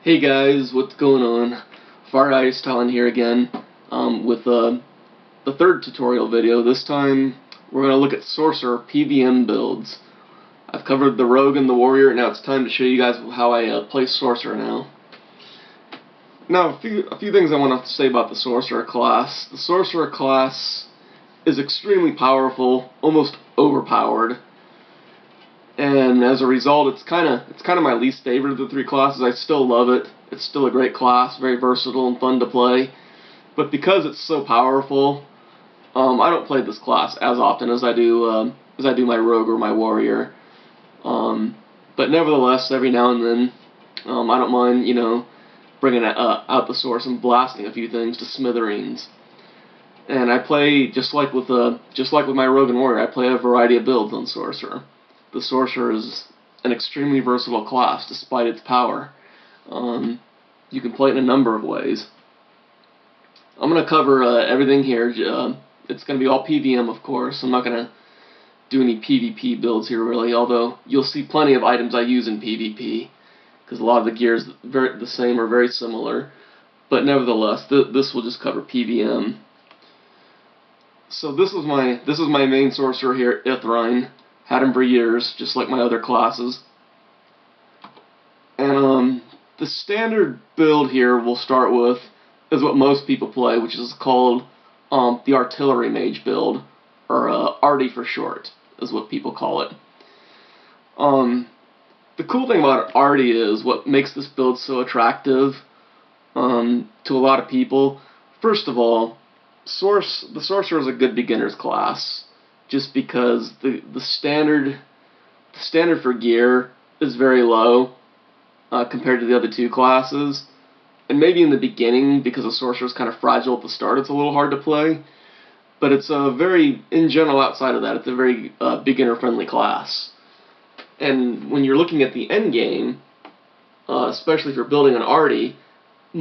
Hey guys, what's going on? Far Ice Talon here again with the third tutorial video. This time we're going to look at Sorcerer PvM builds. I've covered the Rogue and the Warrior. Now it's time to show you guys how I play Sorcerer now. Now a few things I want to say about the Sorcerer class. The Sorcerer class is extremely powerful, almost overpowered. And as a result, it's kind of my least favorite of the three classes. I still love it. It's still a great class, very versatile and fun to play. But because it's so powerful, I don't play this class as often as I do my Rogue or my Warrior. But nevertheless, every now and then, I don't mind, bringing out the source and blasting a few things to smithereens. And I play just like with my Rogue and Warrior. I play a variety of builds on Sorcerer. The Sorcerer is an extremely versatile class, despite its power. You can play it in a number of ways. I'm going to cover everything here. It's going to be all PvM, of course. I'm not going to do any PvP builds here, really, although you'll see plenty of items I use in PvP, because a lot of the gear is the same or very similar. But nevertheless, this will just cover PvM. So this is my main Sorcerer here, Ithrine. Had him for years, just like my other classes. And the standard build here we'll start with is what most people play, which is called the Artillery Mage build, or Arty for short, is what people call it. The cool thing about Arty is what makes this build so attractive to a lot of people. First of all, the Sorcerer is a good beginner's class, just because the standard for gear is very low compared to the other two classes, and maybe in the beginning, because the Sorcerer is kind of fragile at the start, it's a little hard to play. But it's in general, outside of that, it's a very beginner-friendly class. And when you're looking at the end game, especially if you're building an Arty, a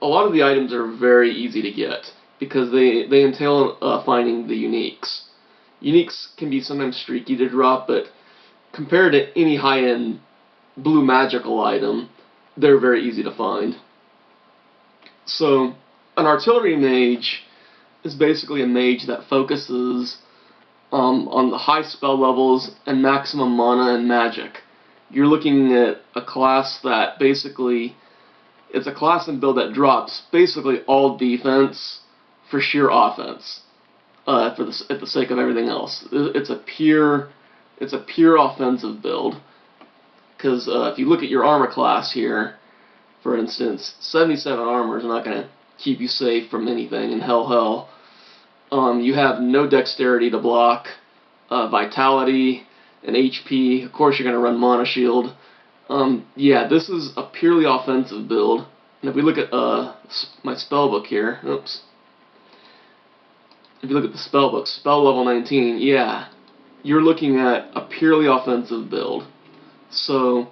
lot of the items are very easy to get because they entail finding the uniques. Uniques can be sometimes streaky to drop, but compared to any high-end blue magical item, they're very easy to find. So, an Artillery Mage is basically a mage that focuses on the high spell levels and maximum mana and magic. You're looking at a class that basically, it's a class and build that drops basically all defense for sheer offense. At the sake of everything else, it's a pure offensive build. Because if you look at your armor class here, for instance, 77 armor is not going to keep you safe from anything in hell. You have no dexterity to block, vitality, and HP. Of course, you're going to run mana shield. Yeah, this is a purely offensive build. And if we look at my spellbook here, oops. If you look at the spellbook, spell level 19, yeah, you're looking at a purely offensive build. So,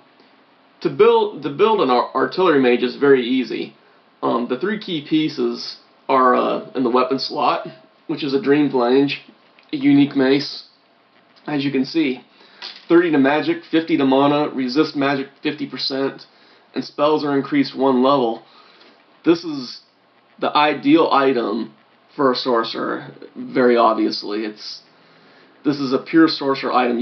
to build an Artillery Mage is very easy. The three key pieces are in the weapon slot, which is a Dream Flange, a unique mace, as you can see. 30 to magic, 50 to mana, resist magic 50%, and spells are increased 1 level. This is the ideal item for a Sorcerer, very obviously. This is a pure Sorcerer item.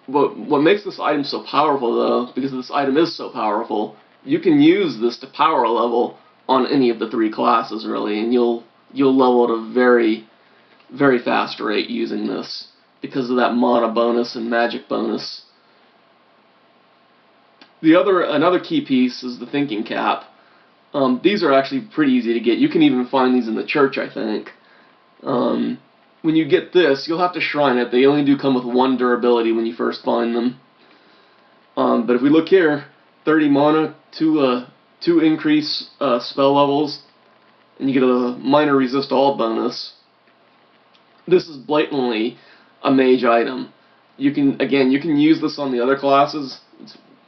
What makes this item so powerful, though, because this item is so powerful, you can use this to power level on any of the three classes, really, and you'll level at a very, very fast rate using this because of that mana bonus and magic bonus. Another key piece is the Thinking Cap. These are actually pretty easy to get. You can even find these in the church, I think. When you get this, you'll have to shrine it. They only do come with 1 durability when you first find them. But if we look here, 30 mana, 2 increase spell levels, and you get a minor resist all bonus. This is blatantly a mage item. You can use this on the other classes.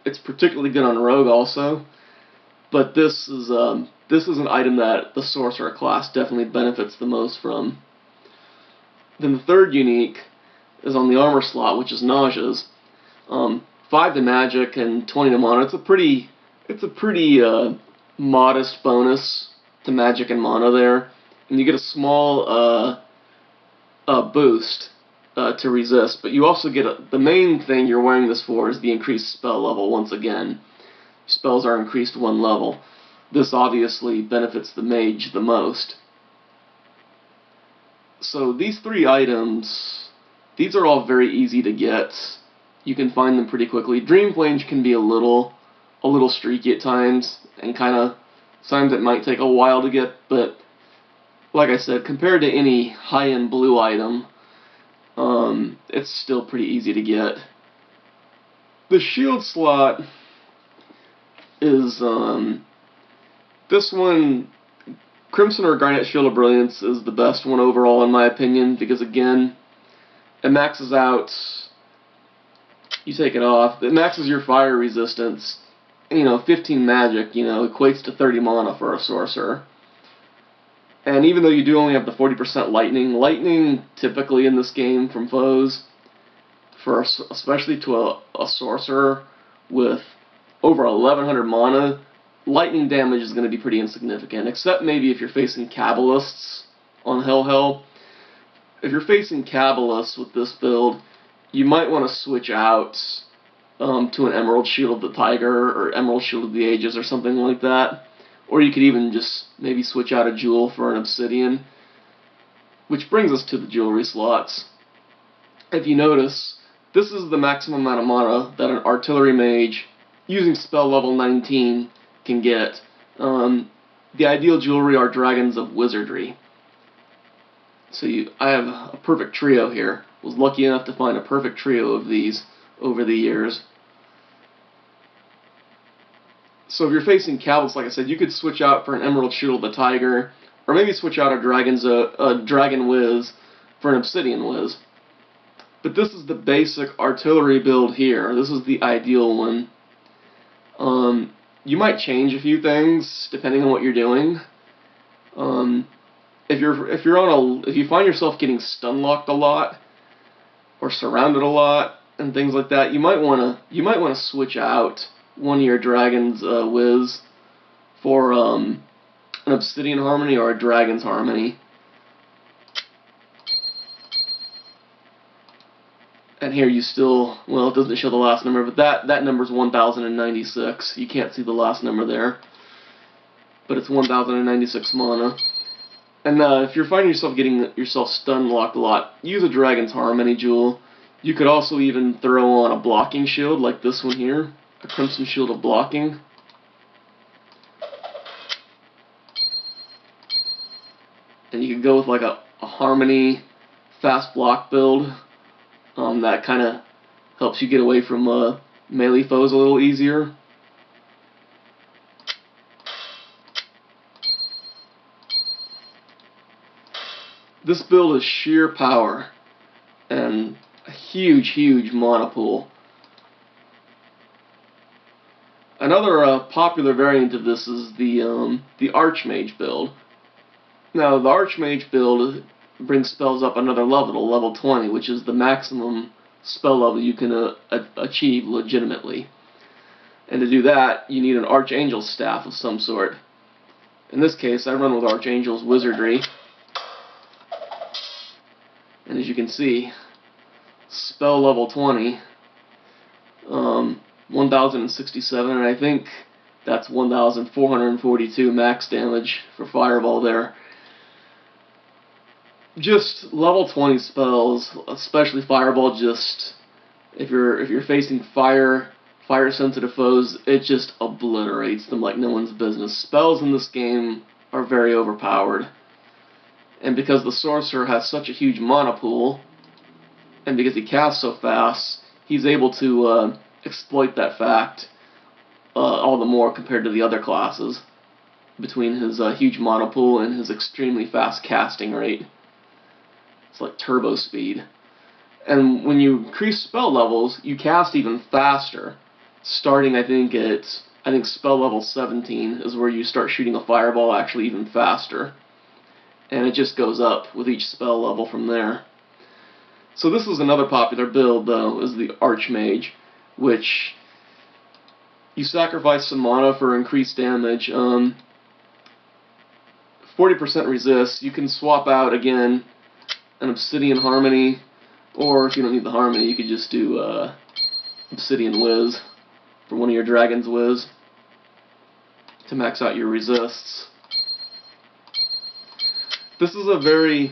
It's particularly good on Rogue also. But this is an item that the Sorcerer class definitely benefits the most from. Then the third unique is on the armor slot, which is Nausea's. 5 to magic and 20 to mana. It's a pretty It's a pretty modest bonus to magic and mana there, and you get a small boost to resist, but you also get the main thing you're wearing this for is the increased spell level once again. Spells are increased 1 level. This obviously benefits the mage the most. So these 3 items, these are all very easy to get. You can find them pretty quickly. Dream Flange can be a little streaky at times, and sometimes it might take a while to get, but like I said, compared to any high-end blue item, it's still pretty easy to get. The shield slot is, this one, Crimson or Garnet Shield of Brilliance is the best one overall in my opinion, because again, it maxes out, you take it off, it maxes your fire resistance, 15 magic, equates to 30 mana for a sorcerer. And even though you do only have the 40% lightning typically in this game from foes, especially to a sorcerer with over 1100 mana, lightning damage is going to be pretty insignificant, except maybe if you're facing Kabbalists on Hell. If you're facing Kabbalists with this build, you might want to switch out to an Emerald Shield of the Tiger or Emerald Shield of the Ages or something like that. Or you could even just maybe switch out a jewel for an obsidian. Which brings us to the jewelry slots. If you notice, this is the maximum amount of mana that an artillery mage using spell level 19 can get. The ideal jewelry are dragons of wizardry. So I have a perfect trio here. Was lucky enough to find a perfect trio of these over the years. So if you're facing Kabbalists, like I said, you could switch out for an Emerald Shield of the Tiger, or maybe switch out a Dragon Wiz for an Obsidian Wiz. But this is the basic artillery build here. This is the ideal one. You might change a few things depending on what you're doing. If you find yourself getting stun locked a lot or surrounded a lot and things like that, you might want to switch out one of your Dragon's Wiz for an Obsidian Harmony or a Dragon's Harmony. And here you still, well, it doesn't show the last number, but that number's 1096. You can't see the last number there, but it's 1096 mana. And if you're finding yourself getting yourself stun locked a lot, use a Dragon's Harmony jewel. You could also even throw on a blocking shield like this one here, a Crimson Shield of Blocking. And you could go with like a Harmony fast block build. That kind of helps you get away from melee foes a little easier. This build is sheer power and a huge mana pool. Another popular variant of this is the Archmage build. Now the Archmage build brings spells up another level, to level 20, which is the maximum spell level you can achieve legitimately. And to do that, you need an Archangel's Staff of some sort. In this case, I run with Archangel's Wizardry. And as you can see, spell level 20, 1067, and I think that's 1442 max damage for Fireball there. Just level 20 spells, especially Fireball, just if you're facing fire sensitive foes, it just obliterates them like no one's business. Spells in this game are very overpowered. And because the Sorcerer has such a huge mana pool, and because he casts so fast, he's able to exploit that fact all the more compared to the other classes, between his huge mana pool and his extremely fast casting rate. It's like turbo speed. And when you increase spell levels, you cast even faster. Starting, I think spell level 17 is where you start shooting a fireball actually even faster. And it just goes up with each spell level from there. So this is another popular build, though, is the Archmage, which you sacrifice some mana for increased damage. 40% resist. You can swap out again an Obsidian Harmony, or if you don't need the Harmony, you could just do Obsidian Whiz for one of your Dragon's Whiz to max out your resists. This is a very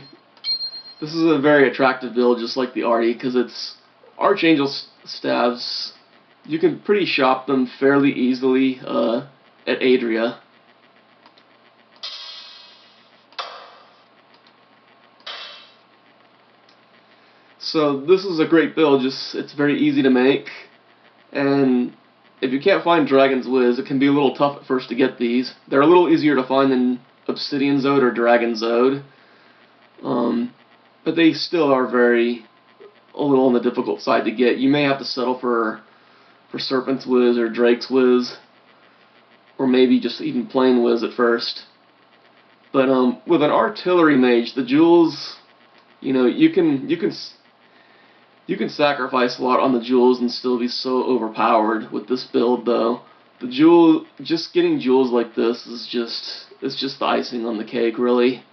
attractive build, just like the Arty, because it's Archangel Staves. You can pretty shop them fairly easily at Adria. So this is a great build, it's very easy to make, and if you can't find Dragon's Whiz, it can be a little tough at first to get these. They're a little easier to find than Obsidian Zode or Dragon Zode, but they still are a little on the difficult side to get. You may have to settle for Serpent's Whiz or Drake's Whiz, or maybe just even plain Whiz at first. But with an Artillery Mage, the jewels, you can sacrifice a lot on the jewels and still be so overpowered with this build, though. Just getting jewels like this is just the icing on the cake, really.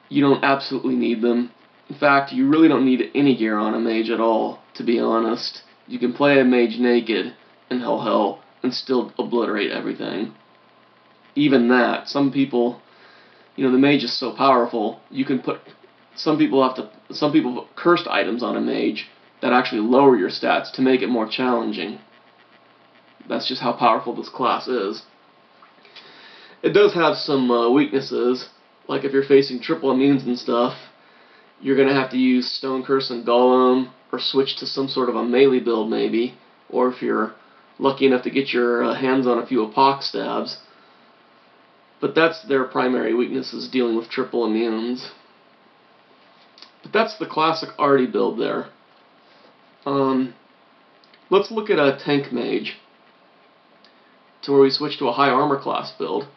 You don't absolutely need them. In fact, you really don't need any gear on a mage at all, to be honest. You can play a mage naked in Hell and still obliterate everything. Even that, some people, the mage is so powerful, you can put, some people put cursed items on a mage that actually lower your stats to make it more challenging. That's just how powerful this class is. It does have some weaknesses, like if you're facing triple immunes and stuff, you're going to have to use Stone Curse and Golem, or switch to some sort of a melee build maybe, or if you're lucky enough to get your hands on a few Epoch Stabs. But that's their primary weakness, is dealing with triple immunes. But that's the classic Arty build there. Let's look at a Tank Mage, to where we switch to a high armor class build.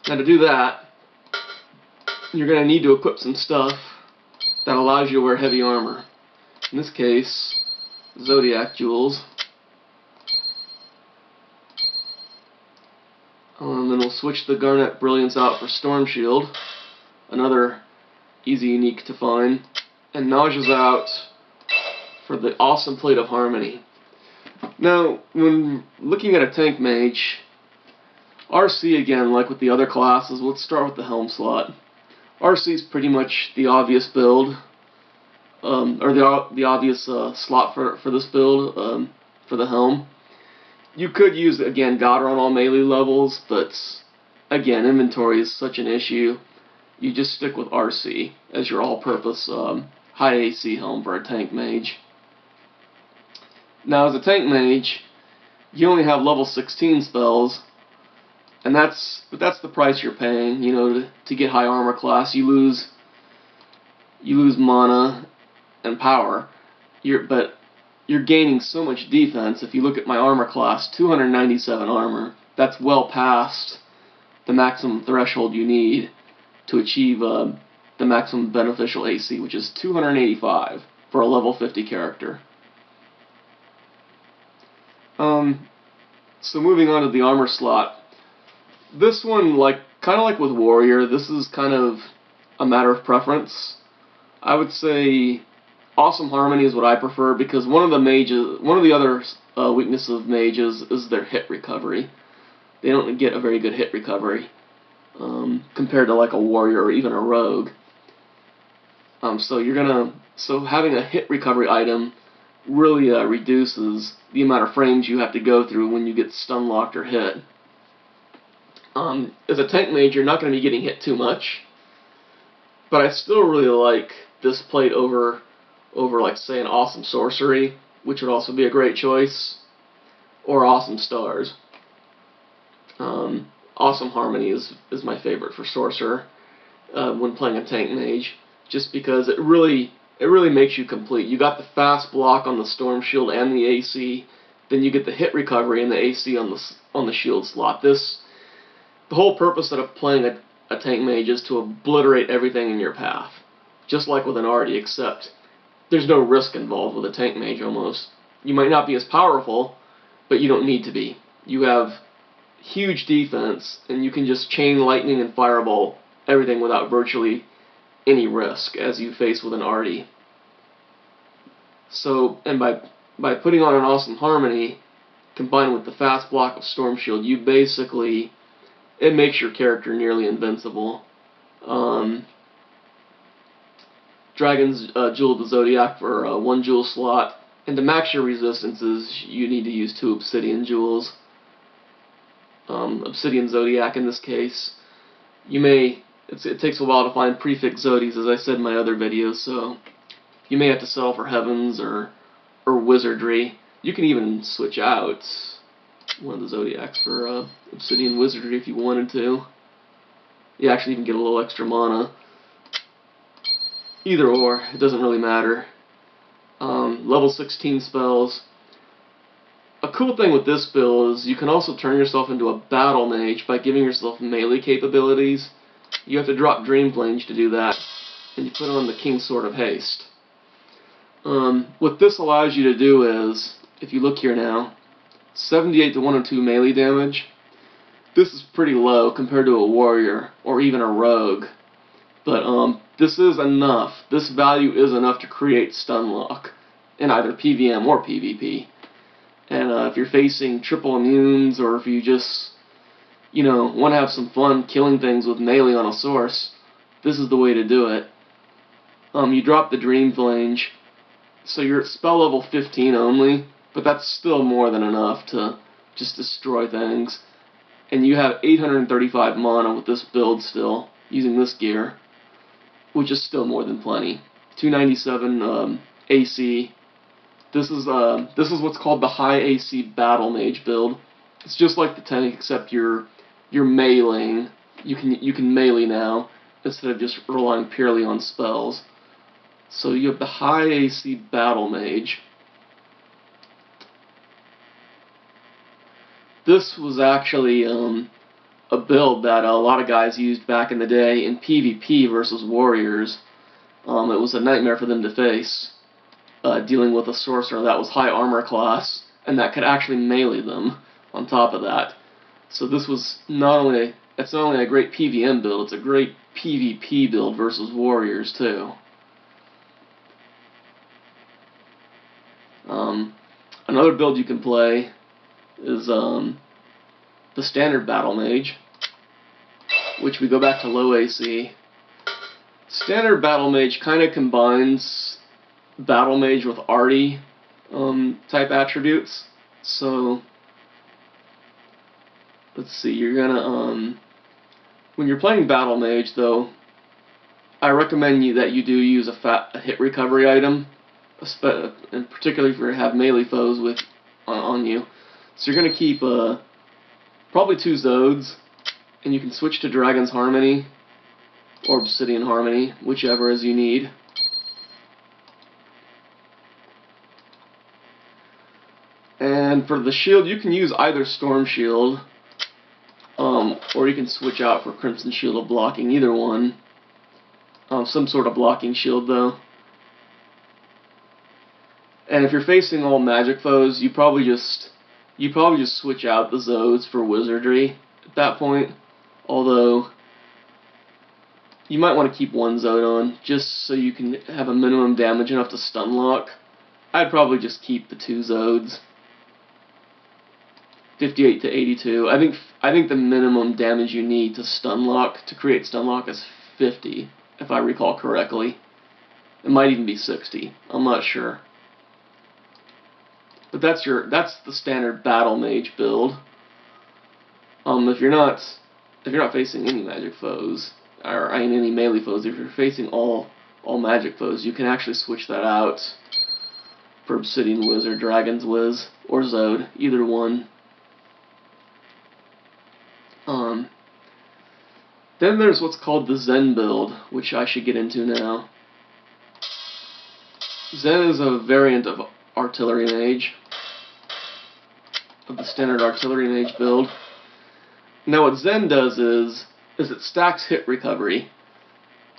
Now to do that, you're going to need to equip some stuff that allows you to wear heavy armor. In this case, Zodiac Jewels. Then we'll switch the Garnet Brilliance out for Storm Shield, another easy unique to find, and Nausea's out for the awesome Plate of Harmony. Now, when looking at a Tank Mage, RC again, like with the other classes, let's start with the Helm slot. RC is pretty much the obvious build, or the obvious slot for this build, for the Helm. You could use, again, Godder on all melee levels, but again, inventory is such an issue. You just stick with RC as your all-purpose high AC Helm for a Tank Mage. Now, as a Tank Mage, you only have level 16 spells, and that's the price you're paying. To get high armor class, you lose mana and power. But you're gaining so much defense. If you look at my armor class, 297 armor. That's well past the maximum threshold you need to achieve the maximum beneficial AC, which is 285 for a level 50 character. So moving on to the armor slot. This one, kind of like with Warrior, this is kind of a matter of preference. I would say Awesome Harmony is what I prefer, because one of the other weaknesses of mages is their hit recovery. They don't get a very good hit recovery compared to like a Warrior or even a Rogue. So having a hit recovery item really reduces the amount of frames you have to go through when you get stun locked or hit. As a Tank Mage, you're not going to be getting hit too much, but I still really like this plate over like, say, an Awesome Sorcery, which would also be a great choice, or Awesome Stars. Awesome Harmony is my favorite for Sorcerer when playing a Tank Mage, just because it really makes you complete. You got the fast block on the Storm Shield and the AC, then you get the hit recovery and the AC on the shield slot. The whole purpose of playing a Tank Mage is to obliterate everything in your path, just like with an Arty, except there's no risk involved with a Tank Mage almost. You might not be as powerful, but you don't need to be. you have huge defense, and you can just chain lightning and fireball everything without virtually any risk as you face with an arty. So, and by putting on an awesome harmony, combined with the fast block of Storm Shield, you basically, it makes your character nearly invincible. Dragon's Jewel of the Zodiac for 1 jewel slot, and to max your resistances, you need to use 2 Obsidian Jewels. Obsidian Zodiac in this case. It takes a while to find prefix Zodies, as I said in my other videos, so you may have to settle for Heavens or Wizardry. You can even switch out one of the Zodiacs for Obsidian Wizardry if you wanted to. You actually even get a little extra mana. Either or, it doesn't really matter. Level 16 spells. A cool thing with this build is you can also turn yourself into a battle mage by giving yourself melee capabilities. You have to drop Dream Flange to do that, and you put on the King's Sword of Haste. What this allows you to do is, if you look here now, 78 to 102 melee damage. This is pretty low compared to a warrior or even a rogue, but this is enough. This value is enough to create stun lock in either PvM or PvP. And if you're facing triple immunes, or if you just, want to have some fun killing things with melee on a source, this is the way to do it. You drop the Dream Flange, so you're at spell level 15 only, but that's still more than enough to just destroy things. And you have 835 mana with this build still, using this gear, which is still more than plenty. 297 AC. This is what's called the high AC Battle Mage build. It's just like the tank, except you're meleeing. You can melee now instead of just relying purely on spells. So you have the high AC Battle Mage. This was actually a build that a lot of guys used back in the day in PvP versus warriors. It was a nightmare for them to face. Dealing with a sorcerer that was high armor class, and that could actually melee them on top of that. So this was it's not only a great PvM build, it's a great PvP build versus warriors too. Another build you can play is the standard Battle Mage, which we go back to low AC. Standard Battle Mage kind of combines Battle Mage with arty type attributes. So let's see, you're gonna when you're playing Battle Mage though, I recommend that you do use a hit recovery item, and particularly if you have melee foes on you. So you're gonna keep probably 2 Zodes, and you can switch to Dragon's Harmony or Obsidian Harmony, whichever as you need. And for the shield, you can use either Storm Shield, or you can switch out for Crimson Shield of blocking, either one. Some sort of blocking shield though. And if you're facing all magic foes, you probably just switch out the Zodes for Wizardry at that point. Although you might want to keep 1 Zode on just so you can have a minimum damage enough to stun lock. I'd probably just keep the 2 Zodes. 58 to 82. I think the minimum damage you need to create stun lock is 50, if I recall correctly. It might even be 60. I'm not sure. But that's the standard Battle Mage build. If you're not facing any magic foes, or any melee foes, if you're facing all magic foes, you can actually switch that out for Obsidian Wiz or Dragon's Wiz or Zode, either one. Then there's what's called the Zen Build, which I should get into now. Zen is a variant of Artillery Mage, of the standard Artillery Mage build. Now what Zen does is it stacks hit recovery,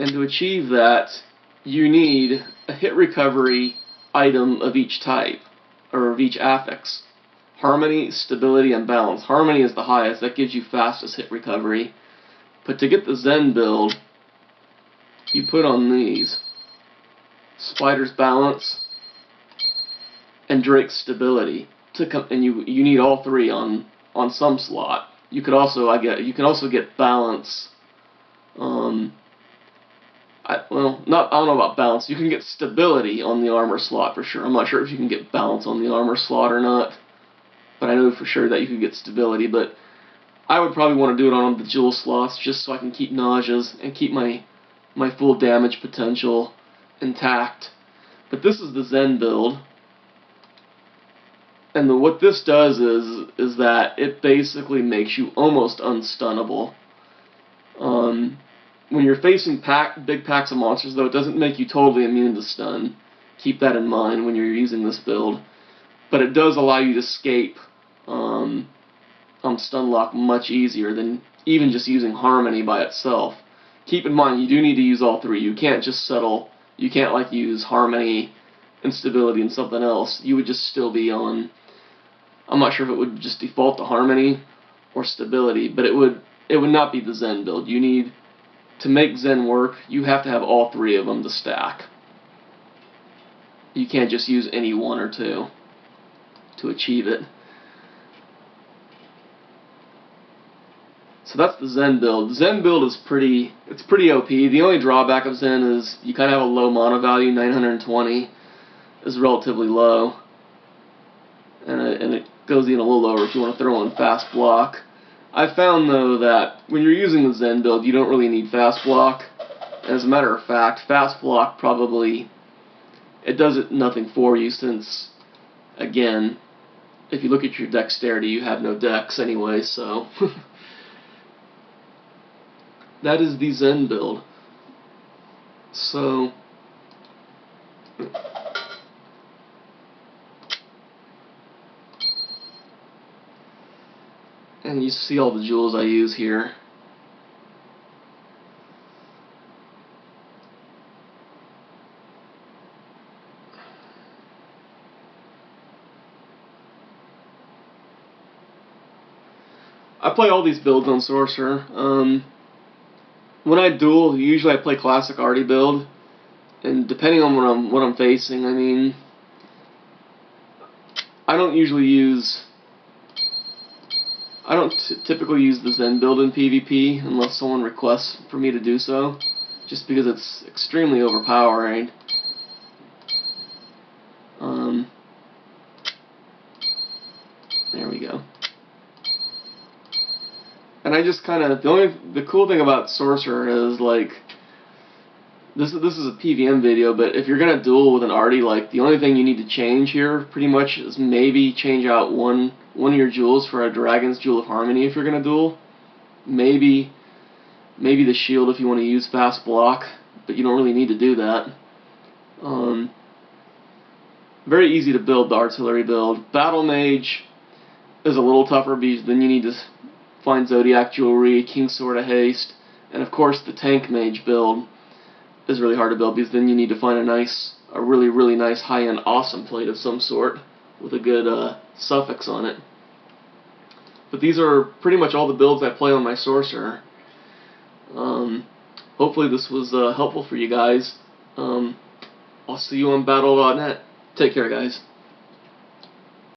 and to achieve that, you need a hit recovery item of each type, or of each affix. Harmony, Stability, and Balance. Harmony is the highest. That gives you fastest hit recovery. But to get the Zen build, you put on these. Spider's Balance and Drake's Stability. And you need all three on some slot. You could also get Balance. I don't know about Balance. You can get Stability on the armor slot for sure. I'm not sure if you can get Balance on the armor slot or not, but I know for sure that you can get Stability. But I would probably want to do it on the jewel slots just so I can keep nauseas and keep my full damage potential intact. But this is the Zen build, and what this does is that it basically makes you almost unstunnable. When you're facing big packs of monsters, though, it doesn't make you totally immune to stun. Keep that in mind when you're using this build. But it does allow you to escape stun lock much easier than even just using Harmony by itself. Keep in mind, you do need to use all three. You can't just settle. You can't like use Harmony, Instability, and something else. You would just still be on. I'm not sure if it would just default to Harmony or Stability, but it would not be the Zen build. You need to make Zen work. You have to have all three of them to stack. You can't just use any one or two to achieve it. So that's the Zen build. Zen build is pretty OP. The only drawback of Zen is you kind of have a low mana value. 920 is relatively low, and it goes even a little lower if you want to throw in fast block. I found though that when you're using the Zen build, you don't really need fast block. As a matter of fact, fast block probably it does nothing for you, since again, if you look at your dexterity, you have no dex anyway. So. That is the Zen build. So, and you see all the jewels I use here. I play all these builds on Sorcerer. When I duel, usually I play classic arty build, and depending on what I'm facing, I mean, I don't typically use the Zen build in PvP unless someone requests for me to do so, just because it's extremely overpowering. There we go. And I just kind of, the cool thing about Sorcerer is, like, this is a PvM video, but if you're gonna duel with an arty, like, the only thing you need to change here pretty much is maybe change out one of your jewels for a Dragon's Jewel of Harmony if you're gonna duel. Maybe the shield if you want to use fast block, but you don't really need to do that. Very easy to build, the artillery build. Battle Mage is a little tougher because then you need to find Zodiac Jewelry, King's Sword of Haste, and of course the Tank Mage build is really hard to build because then you need to find a really nice high-end awesome plate of some sort with a good suffix on it. But these are pretty much all the builds I play on my Sorcerer. Hopefully this was helpful for you guys. I'll see you on Battle.net. Take care, guys.